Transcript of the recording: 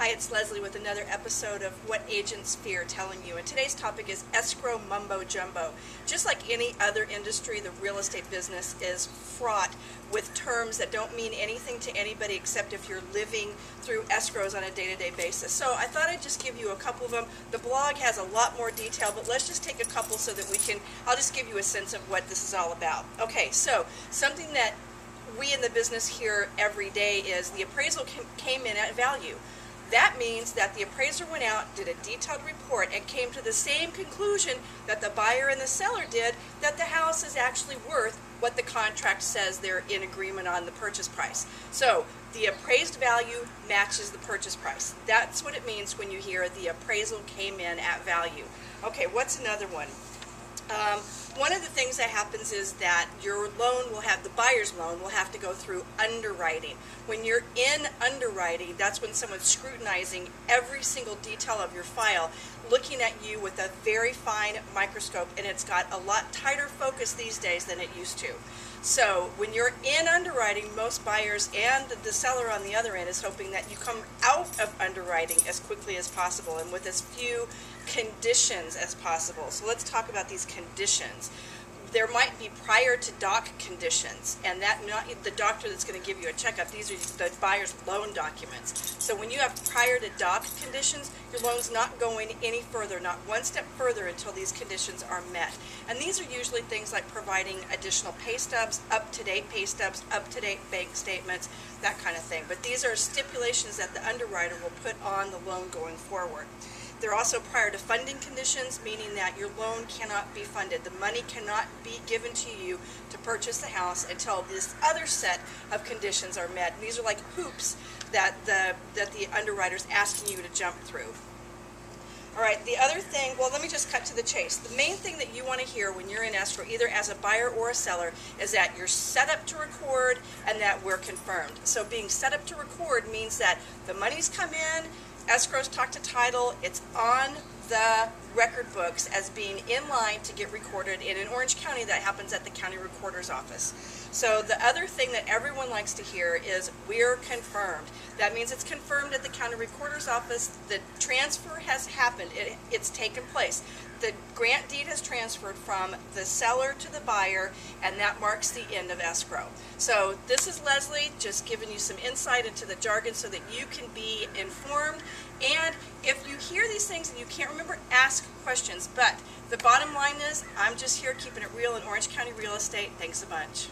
Hi, it's Leslie with another episode of What Agents Fear Telling You. And today's topic is escrow mumbo jumbo. Just like any other industry, the real estate business is fraught with terms that don't mean anything to anybody except if you're living through escrows on a day-to-day basis. So I thought I'd just give you a couple of them. The blog has a lot more detail, but let's just take a couple so that I'll just give you a sense of what this is all about. Okay, so something that we in the business hear every day is the appraisal came in at value. That means that the appraiser went out, did a detailed report, and came to the same conclusion that the buyer and the seller did, that the house is actually worth what the contract says they're in agreement on the purchase price. So the appraised value matches the purchase price. That's what it means when you hear the appraisal came in at value. Okay, what's another one? One of the things that happens is that your loan will have, the buyer's loan will have to go through underwriting. When you're in underwriting, that's when someone's scrutinizing every single detail of your file, looking at you with a very fine microscope, and it's got a lot tighter focus these days than it used to. So when you're in underwriting, most buyers and the seller on the other end is hoping that you come out of underwriting as quickly as possible and with as few conditions as possible. So let's talk about these conditions. There might be prior to doc conditions, and that not the doctor that's going to give you a checkup. These are the buyer's loan documents. So when you have prior to doc conditions, your loan's not going any further, not one step further until these conditions are met. And these are usually things like providing additional pay stubs, up-to-date pay stubs, up-to-date bank statements, that kind of thing. But these are stipulations that the underwriter will put on the loan going forward. They're also prior to funding conditions, meaning that your loan cannot be funded. The money cannot be given to you to purchase the house until this other set of conditions are met. And these are like hoops that the underwriter's asking you to jump through. All right, the other thing, well, let me just cut to the chase. The main thing that you want to hear when you're in escrow, either as a buyer or a seller, is that you're set up to record and that we're confirmed. So being set up to record means that the money's come in, escrows talk to title, it's on the record books as being in line to get recorded. And in Orange County, that happens at the county recorder's office. So the other thing that everyone likes to hear is we're confirmed. That means it's confirmed at the county recorder's office. The transfer has happened. It's taken place. The grant deed has transferred from the seller to the buyer, and that marks the end of escrow. So this is Leslie, just giving you some insight into the jargon so that you can be informed. And if you hear these things and you can't remember, ask questions. But the bottom line is, I'm just here keeping it real in Orange County real estate. Thanks a bunch.